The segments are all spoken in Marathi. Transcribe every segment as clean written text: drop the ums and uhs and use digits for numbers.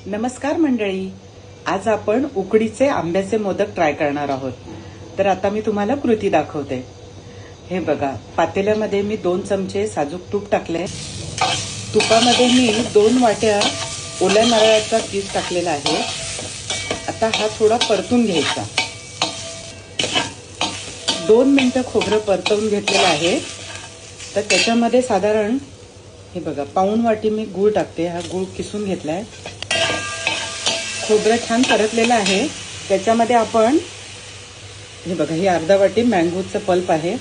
नमस्कार मंडळी, आज आपण उकडीचे आंब्याचे मोदक ट्राय करणार आहोत। तर आता मी तुम्हाला कृती दाखवते। हे बघा, पातेल्यामध्ये मी 2 चमचे साजूक तूप टाकले। तुपामध्ये मी 2 वाट्या ओल्या नारळाचा कीस टाकलेला आहे। आता हा थोडा परतून घ्यायचा। 2 मिनिटं खोबरं परतवून घेतलेलं आहे। तर त्याच्यामध्ये साधारण हे बघा, पाऊण वाटी मी गूळ टाकते। हा गूळ किसून घेतलाय। खोबरं छान परतलेलं आहे। त्याच्यामध्ये आपण हे बघा, ही अर्धा वाटी मँगोचं पल्प आहे।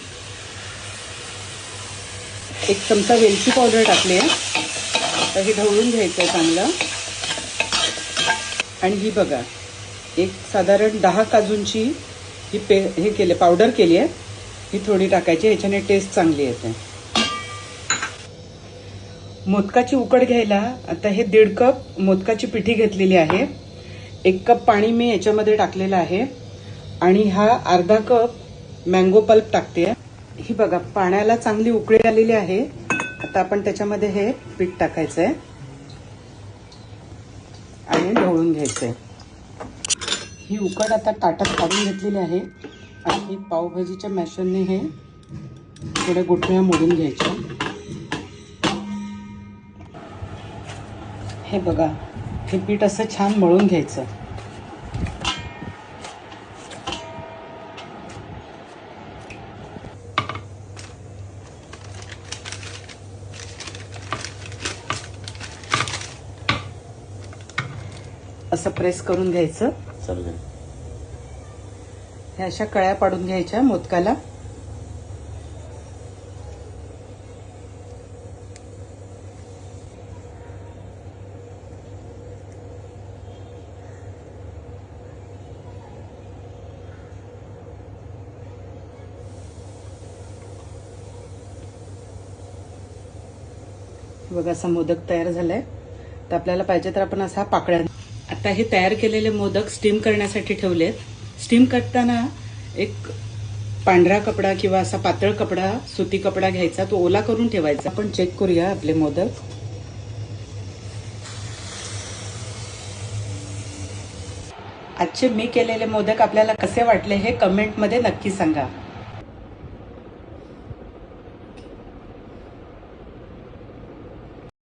1 चमचा वेलची पावडर टाकली आहे। तर हे ढवळून घ्यायचं चांगलं। आणि ही बघा, एक साधारण 10 काजूंची ही पावडर केली आहे। ही थोडी टाकायची, ह्याच्याने टेस्ट चांगली येते। मोदकाची उकड घ्यायला आता हे 1.5 कप मोदकाची पिठी घेतलेली आहे। 1 कप पाणी मी याच्यामध्ये टाकलेलं आहे आणि हा अर्धा कप मँगो पल्प टाकते। ही बघा, पाण्याला चांगली उकळी आलेली आहे। आता आपण त्याच्यामध्ये हे पीठ टाकायचंय आणि ढवळून घ्यायचंय। ही उकड आता ताटात काढून घेतलेली आहे आणि पावभाजीच्या मॅशरने हे थोड्या गुठळ्या मोडून घ्यायच्या। हे बघा, हे पीठ असं छान मळून घ्यायचं। असं प्रेस करून घ्यायचं। हे अशा कळ्या पाडून घ्यायच्या मोदकाला। बघा, असा मोदक तयार झालाय। तर आपल्याला पाहिजे तर आपण असा पाकळ्या। आता हे तयार केलेले मोदक स्टीम करण्यासाठी ठेवलेत। स्टीम करताना एक पांढरा कपडा किंवा असा पातळ कपडा, सुती कपडा घ्यायचा, तो ओला करून ठेवायचा। आपण चेक करूया आपले मोदक। आजचे मी केलेले मोदक आपल्याला कसे वाटले हे कमेंटमध्ये नक्की सांगा।